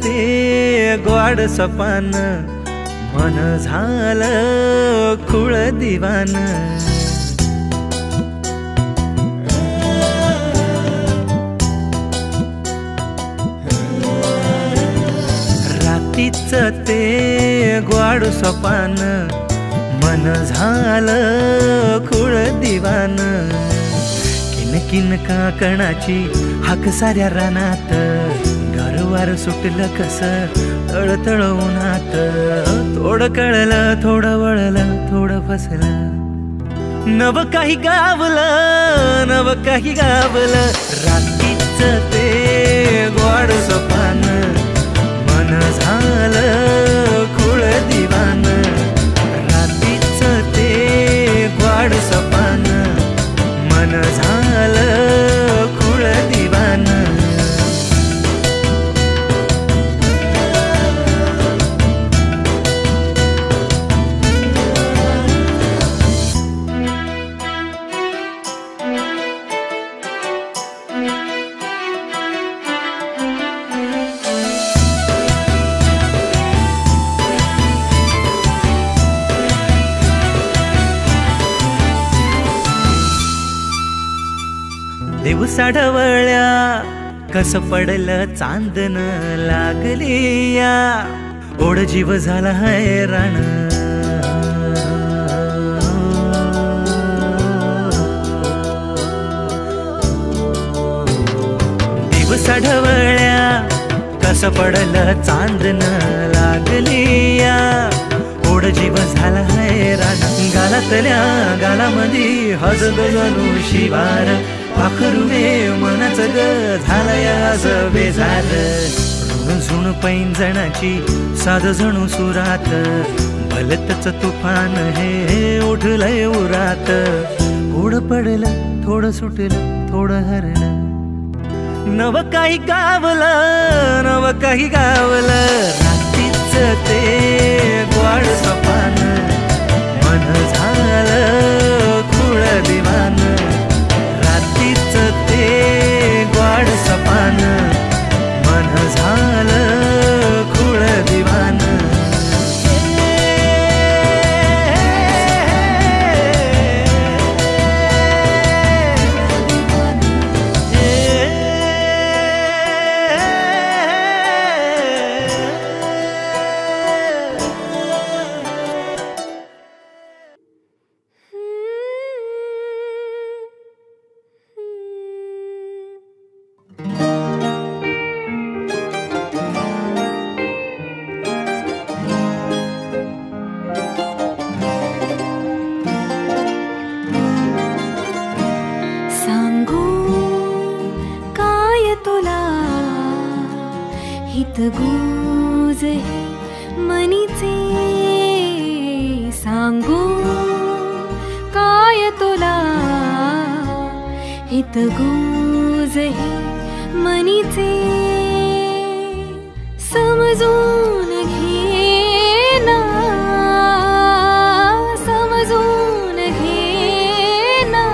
ते ग्वाड सपान मन झालं खुळ दिवान रातीच ते ग्वाड सपान मन झालं खुळ दिवान किन काकणाची हाक साऱ्या रानात गारवार सुटलं कस तळतळ उन्हात थोडं कळलं थोडं वळलं थोडं फसलं नव काही गावलं नव काही गावलं रात्रीच ते ग्वाड सपान मन झालं खुळ दिवान रात्रीच ते ग्वाड सपान मन झालं खुळ दिवान दिवसा ढवळ्या कस पडलं चांदन लागली या ओढ जीव झाला हैराण दिवसा ढवळ्या कस पडलं चांदन लागली या ओढ जीव झाला हैराण गालातल्या गालामधी हजग जणू शिवार पाखरुवे मनाच ग झालयास बेजार ऋण झुण पैंजणाची साध जणू सुरात भलतच तुफान हे उठलंय उरात थोडं पडलं थोडं सुटलं थोडं हरलं नव काही गावलं नव काही गावलं रात्रीच ते ग्वाड सपान मन झालं खुळ दिवान रात्रीच ते ग्वाड सपान मन झालं खुळ दिवान गुज मनीचे सांगू काय तुला हित गुज मनीचे समजून घे ना समजून घे ना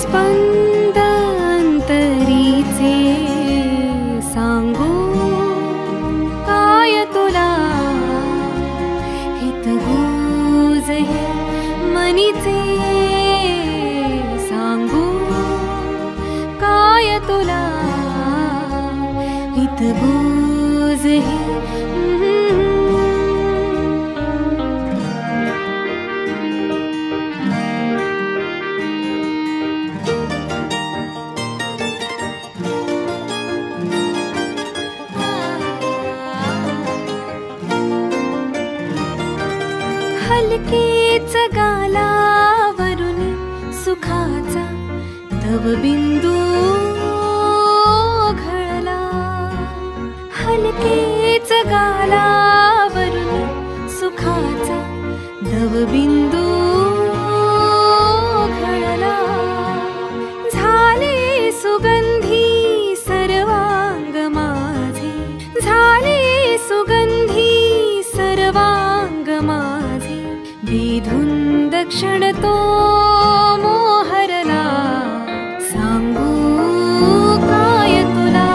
स्पंद अंतरीचे सांगू काय तुला हित गुज मनीचे सांगू काय तुला हित गुज हलकेच गालावरून सुखाचा तव बिंदू घळला हलकेच गालावरून सुखाचा तव बिंदू घळला झाले सुगंधी सर्वांग माझे झाले सुगंधी सर्वांग माझे विधुंद क्षण तो मोहरला सांगू काय तुला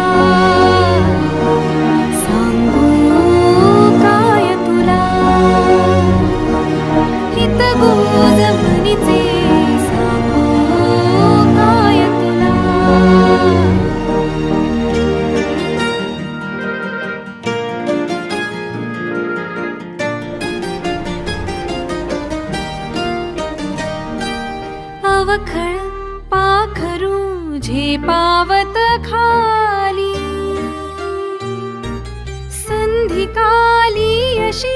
अशी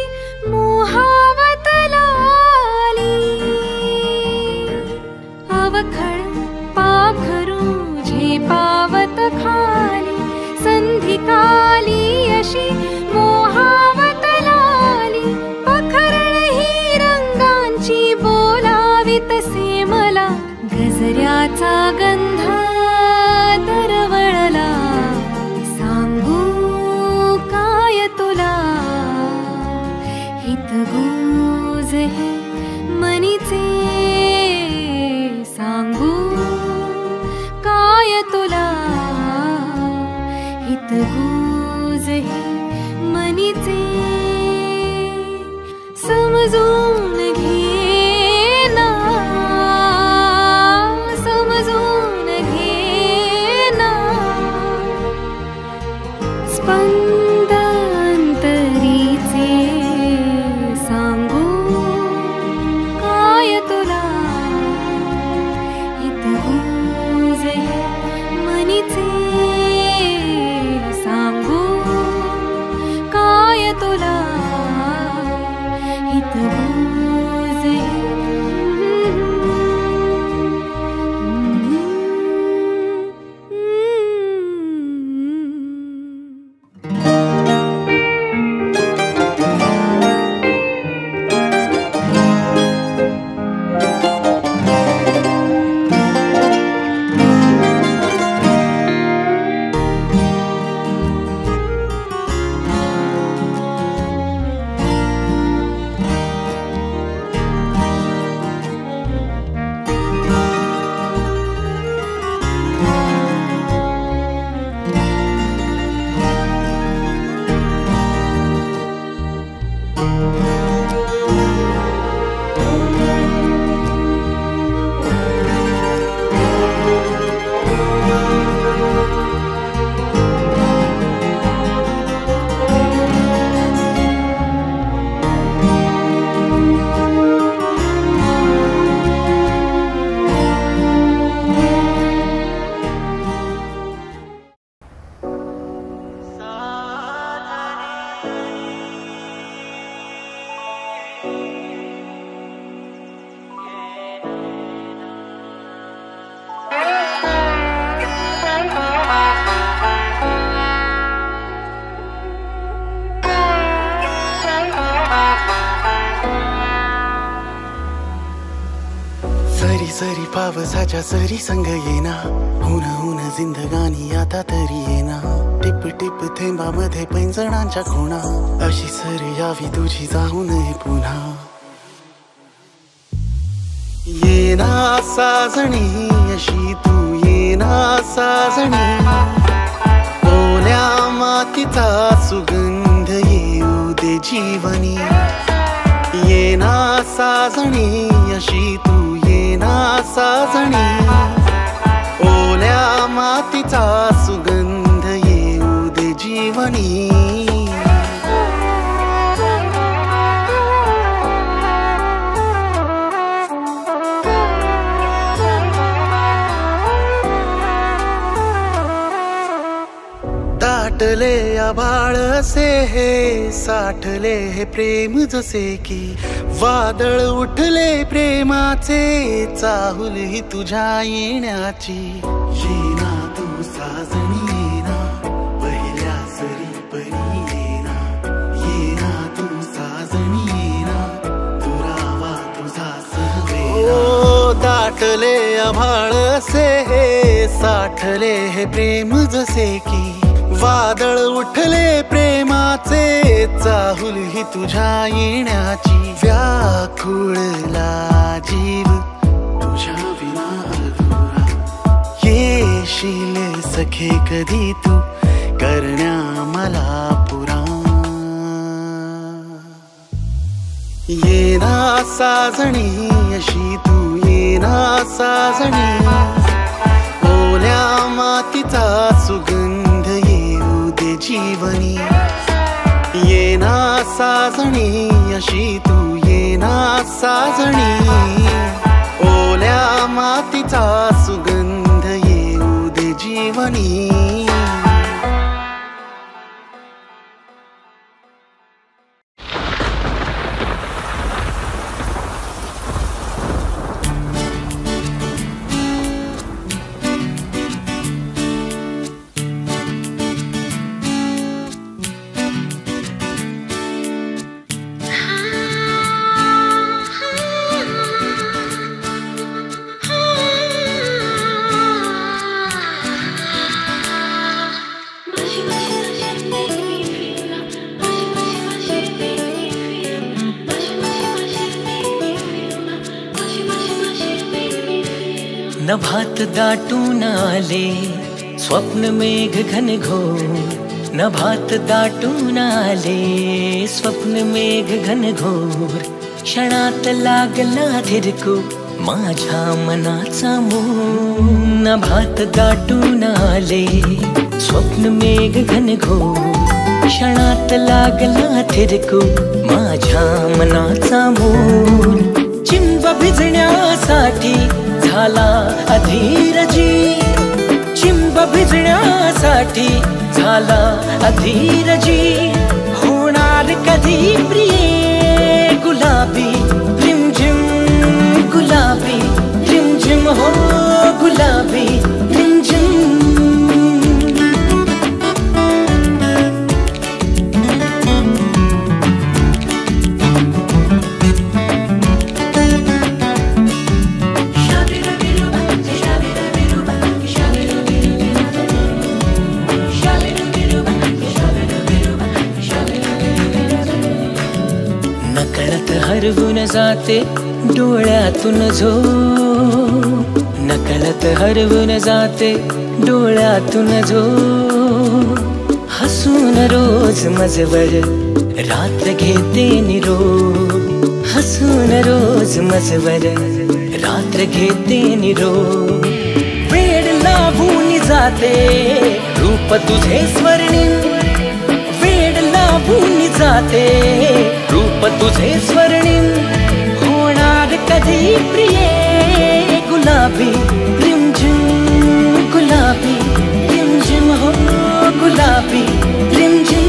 मोहावत लाली अवखळ पाखरू झेपावत खाली संधिकाली अशी मोहावत लाली पखरण ही रंगांची बोलावितसे मला गजऱ्याचा गंध दरवळला सांगू काय तुला हितगुज हे मनीचे सांगू काय तुला हितगुज हे मनीचे समजून घे ना समजून घे ना स्पंद अंतरीचे सांगू काय तुला हितगुज हे मनीचे सांगू काय तुला हितगुज हे सरी सरी पावसाच्या सरी संग येना हुन हुन जिंदगानी आता तरी येना टिप टिप थेंबामध्ये पैंजणांच्या खुणा अशी सरी यावी तुझी जाऊ नये पुन्हा येना साजणी अशी तू येना साजणी ओल्या मातीचा सुगंध येऊ दे जीवनी येना साजणी अशी तू येना साजणी ओल्या मातीचा सुगंध येऊ दे जीवनी दाटले आभाळ असे हे साठले हे प्रेम जसे की वादळ उठले प्रेमाचे चाहुल ही तुझ्या येण्याची येना तू साजणी येना पहिल्या सरी परी येना येना तू साजणी येना दुरावा तुझा सहवेना ओ दाटले आभाळ असे हे साठले हे प्रेम जसे की वादळ उठले प्रेमाचे चाहुल ही तुझ्या येण्याची व्याकुळला जीव तुझ्या विना अधुरा येशील सखे कधी तू करण्या मला पुरा येना साजणी अशी तू येना साजणी ओल्या मातीचा सुगंध येऊ दे जीवनी येना साजणी अशी तू येना साजणी ओल्या मातीचा सुगंध येऊ दे जीवनी नभात दाटून आले स्वप्न मेघ घन घोर, नभात दाटून आले स्वप्न मेघ घन घोर, क्षणात लागला धिरकू माझ्या मनाचा मोर. नभात दाटून आले स्वप्न मेघ घन घोर, क्षणात लागला धिरकू माझ्या मनाचा मोर. चिंब भिजण्यासाठी झाला अधीरजी, चिंब भिजण्यासाठी झाला अधीरजी. होणार कधी प्रिये गुलाबी रिमझिम, गुलाबी रिमझिम, हो गुलाबी रिमझिम. हरवून जाते डोळ्यातून झोप, नकळत हरवून जाते डोळ्यातून झोप. हसून रोज मजवर रात्र घेते निरोप, हसून रोज मजवर रात्र घेते निरोप. वेड लावून जाते रूप तुझे स्वर्णिम, वेड लावून जाते रूप तुझे स्वर्णिम. होणार कधी प्रिये गुलाबी रिमझिम, गुलाबी रिमझिम, हो गुलाबी रिमझिम.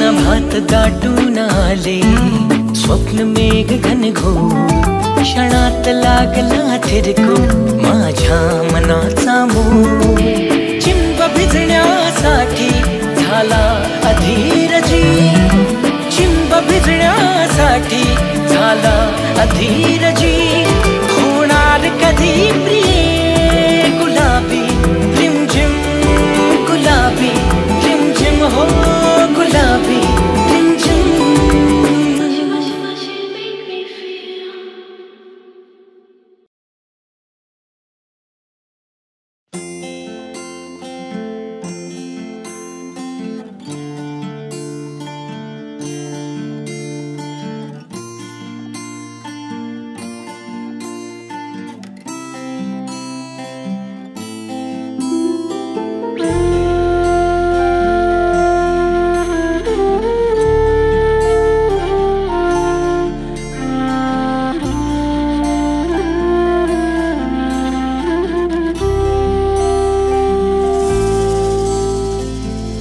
नभात दाटून आले स्वप्न मेघ घन घोर, क्षणात लागला धिरकू माझ्या मनाचा मोर. चिंब भिजण्यासाठी झाला अधीरजी, चिंब भिजण्यासाठी झाला अधीरजी. होणार कधी प्रिये गुलाबी रिमझिम, गुलाबी रिमझिम, हो गुलाबी रिमझिम.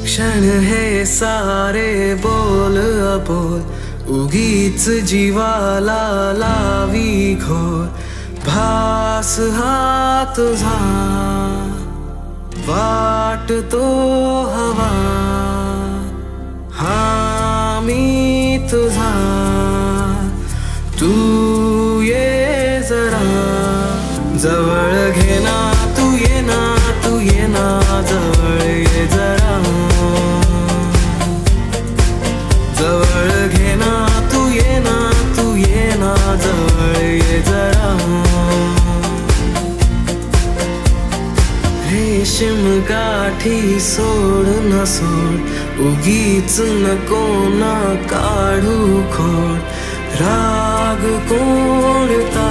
क्षण हे सारे बोल अबोल, उगीच जीवाला लावी घोर. भास हा तुझा वाटतो हवा, हा मी तुझा तू ये जरा जवळ घेना, तू ये ना, तू ये ना जवळ ये जरा, जवळ घेना, तू ये ना, तू ये ना जवळ ये जरा. रेशीम गाठी सोड न सोड, उगीच नको ना काढू खोड. राग कोणता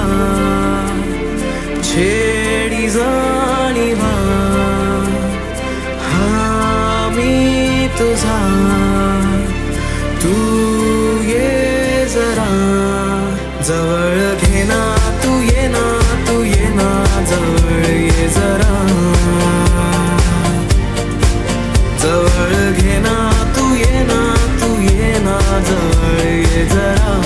छेडी जाणीवा, हा मी तुझा तू ये जरा जवळ घेना, तू ये ना, तू ये ना जवळ ये जरा, जवळ घेना, तू ये ना, तू ये ना जवळ ये जरा.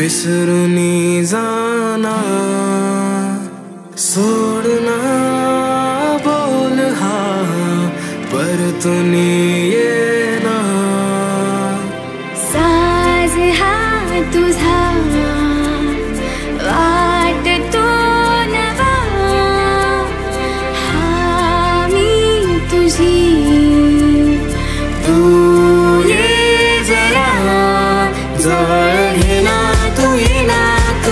विसरुनी जाना सोडना बोल हा परतुनी येना साज हा तुझा वाटतो नवा हा मी तुझी तू ये जरा जवळ घेना तू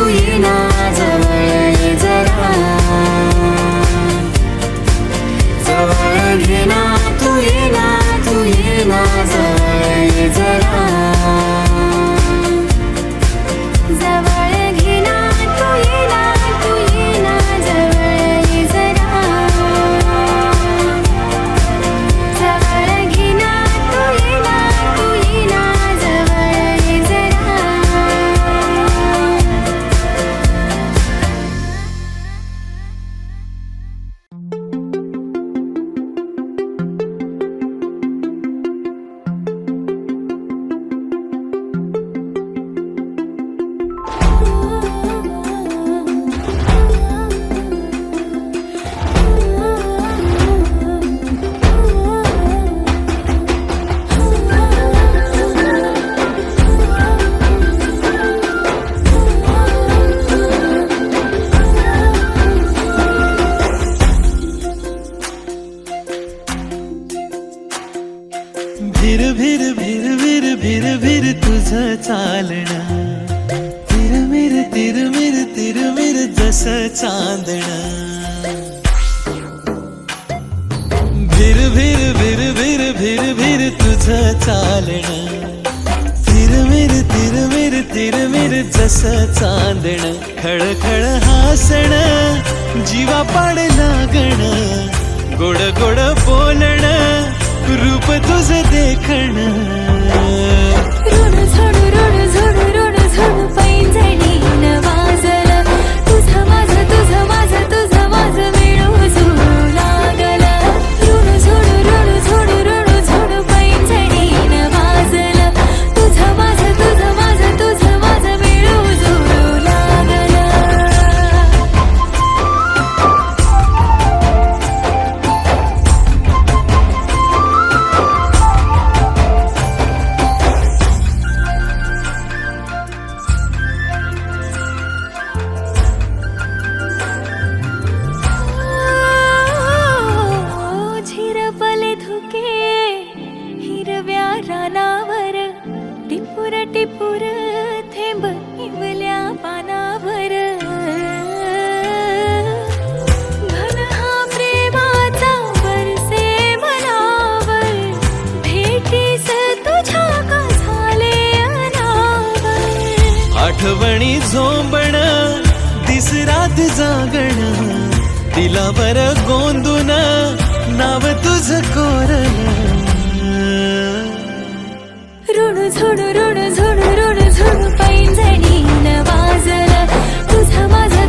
येना जवळ ये जरा जवळ घेना तू येना जवळ ये जरा जवळ घेना तू येना जवळ ये जरा जवळ घेना तू येना जवळ ये जरा भिर भिर भिर भिर भिर भिर तुझं चालणं तिरमिर तिरमिर तिरमिर जसं चांदणं भिर भिर भिर भिर भिर भिर तुझं चालणं तिरमिर तिरमिर तिरमिर जसं चांदणं खळखळ हासणं जीवा पाड लागणं गोड गोड बोलणं रूप तुझं देखणं ऋण झोड पैंजणी वाजलं तुझं माझं मिळून लागलं ऋण झोड पैंजणी वाजलं तुझं माझं मिळून लागलं झिरपले धुके हिरव्या रानावर टिपूर टिपूर थेंब निवल्या पानावर घन हा प्रेमाचा बरसे मनावर भेटीस तुझ्या का झाले अनावर आठवणी झोंबण दिसरात जागण दिलावर गोंदून नाव तुझं कोरलं ऋण झोड पैंजणी वाजलं तुझं माझं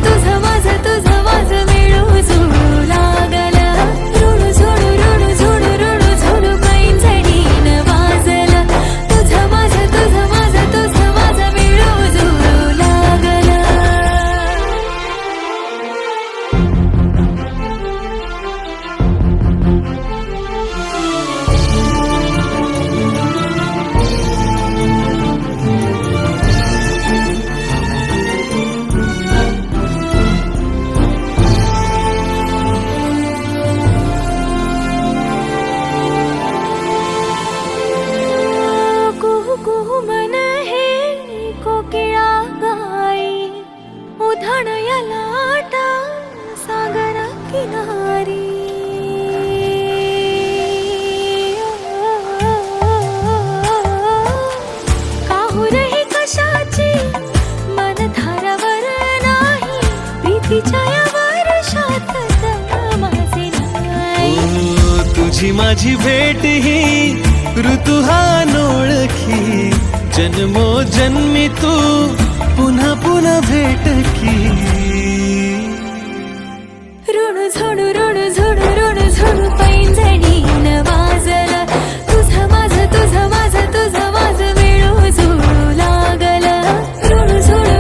मिळून लागलं ऋण झोड पैंजणी वाजलं तुझं माझं मिळून लागलं मन हे कोकिळा गाई उधाण या लाटा सागर किनारी काहूर ही कशाची मन धारावर नाही प्रीतीच्या या वर्षात माझे नाही तुझी माझी भेट ही ऋतू हा नोळखी जन्मो जन्मी तू पुन्हा पुन्हा भेट की ऋण झोड पैंजणी वाजलं तुझं माझं मिळून लागलं ऋण झोड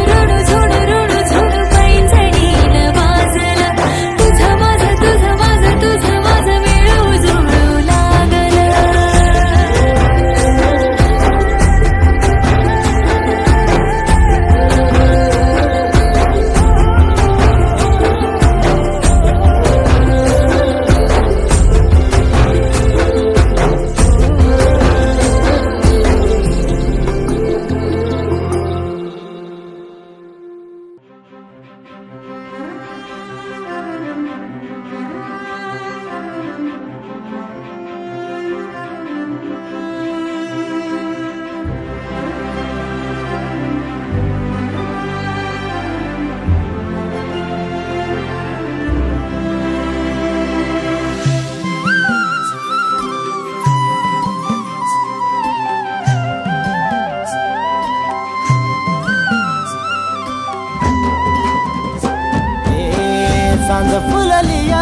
सांज फुललिया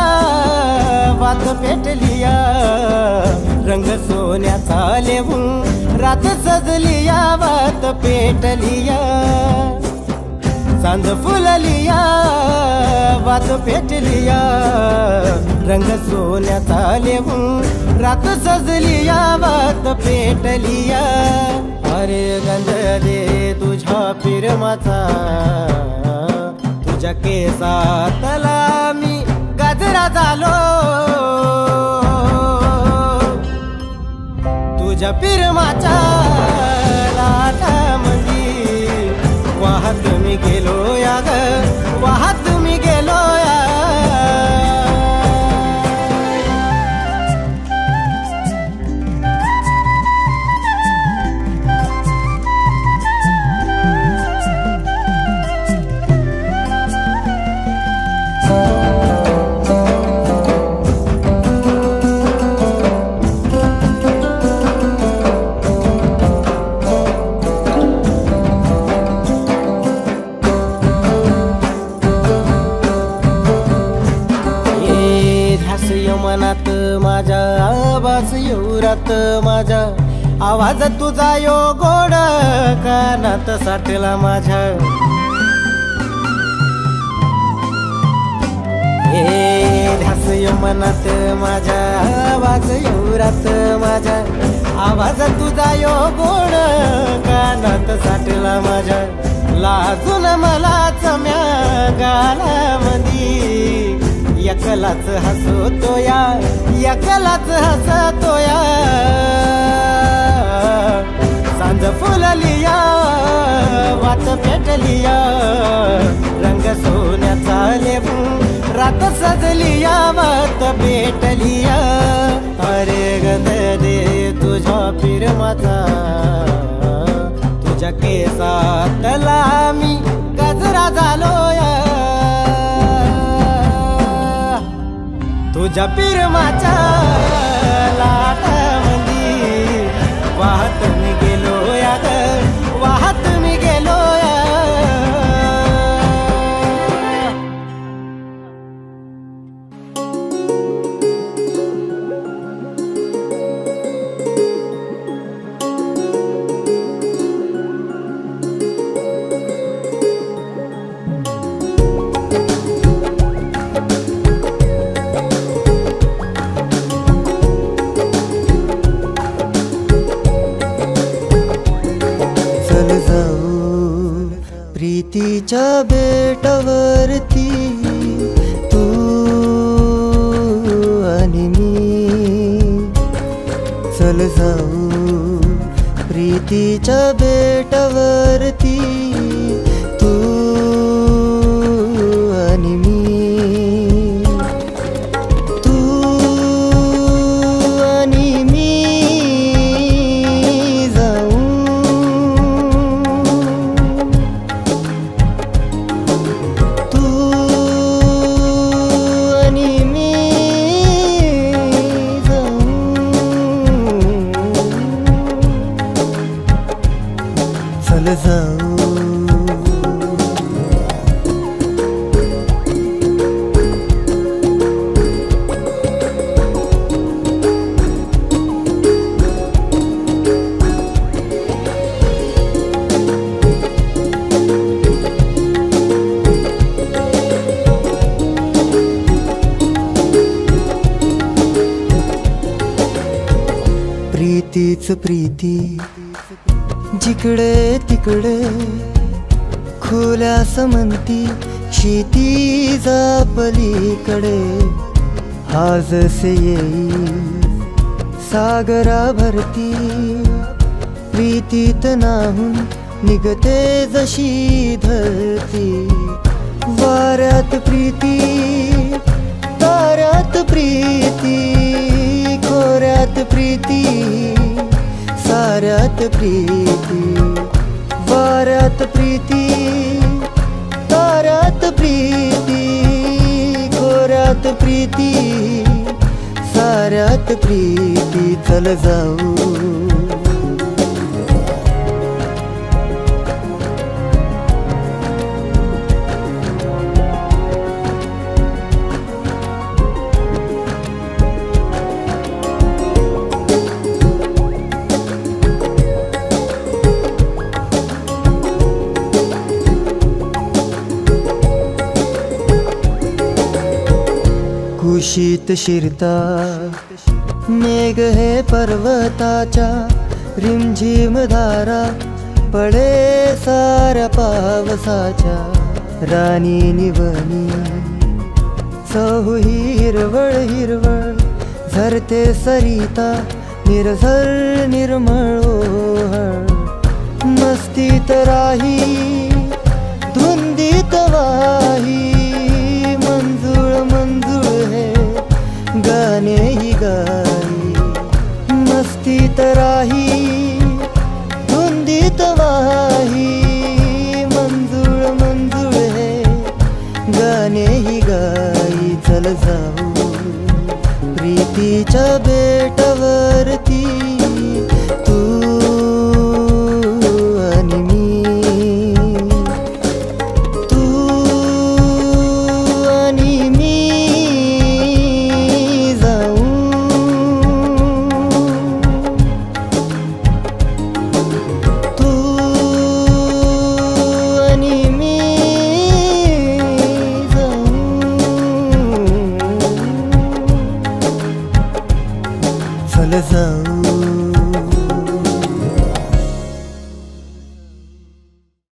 वात पेटलिया रंग सोन्याचा लेवून रात सजलिया वात पेटलिया सांज फुललिया वात पेटलिया रंग सोन्याचा लेवून रात सजलिया वात पेटलिया अरे गंध दे तुझ्या फिरमाचा तुझ्या केसातला मी गजरा झालो तुझ्या फिरमाच्या लाटामंदी वाहत मी गेलो या ग वाहत मी गेलो या मनात माझ्या आवाज येऊरात माझ्या आवाज तुझा यो गोड कानात साठला माझ्या ध्यास मनात माझ्या आवाज येऊरात माझ्या आवाज तुझा यो गोड कानात साठला माझ्या लाजून मला चम्या गालामंदी एकलाच हसतो या एकलाच हसतो या सांज फुललिया वात पेटलिया रंग सोन्याचा लेवून रात सजलिया वात पेटलिया अरे गंध दे तुझ्या फिरमाचा तुझ्या केसातला मी गजरा झालो या तुझ्या फिरमाच्या लाटामंदी वाहत मी गेलो या ग वाहत मी गेलो या प्रीतीच्या बेटावरती तू आणि मी चल जाऊ प्रीतीच्या बेटावरती तू आणि मी तू आणि मी जाऊ जाऊ प्रीतीच प्रीती जिकडे तिकडे खोल्या समंती क्षितिजा पलीकडे आज से येई सागरा भरती प्रीतीत नाहून निघते जशी धरती वाऱ्यात प्रीती ताऱ्यात प्रीती खोऱ्यात प्रीती साऱ्यात प्रीती वाऱ्यात प्रीती ताऱ्यात प्रीती खोऱ्यात प्रीती साऱ्यात प्रीती चल जाऊ कुशीत शिरता मेघ हे पर्वताच्या रिमझिम धारा पडे साऱ्या पावसाच्या राणी निवनी चहू हिरवळ हिरवळ झरते सरिता निर्झर निर्मळ ओहळ मस्तीत राही धुंदीत वाही मंजुळ मंजुळ हे गाणे ही गाई मस्तीत राही धुंदीत वाही मंजुळ मंजुळ हे गाणे ही गाई चल जाऊ प्रीतीच्या बेटावरती तू आणि मी तू आणि मी जाऊ तू आणि मी जाऊ चल जाऊ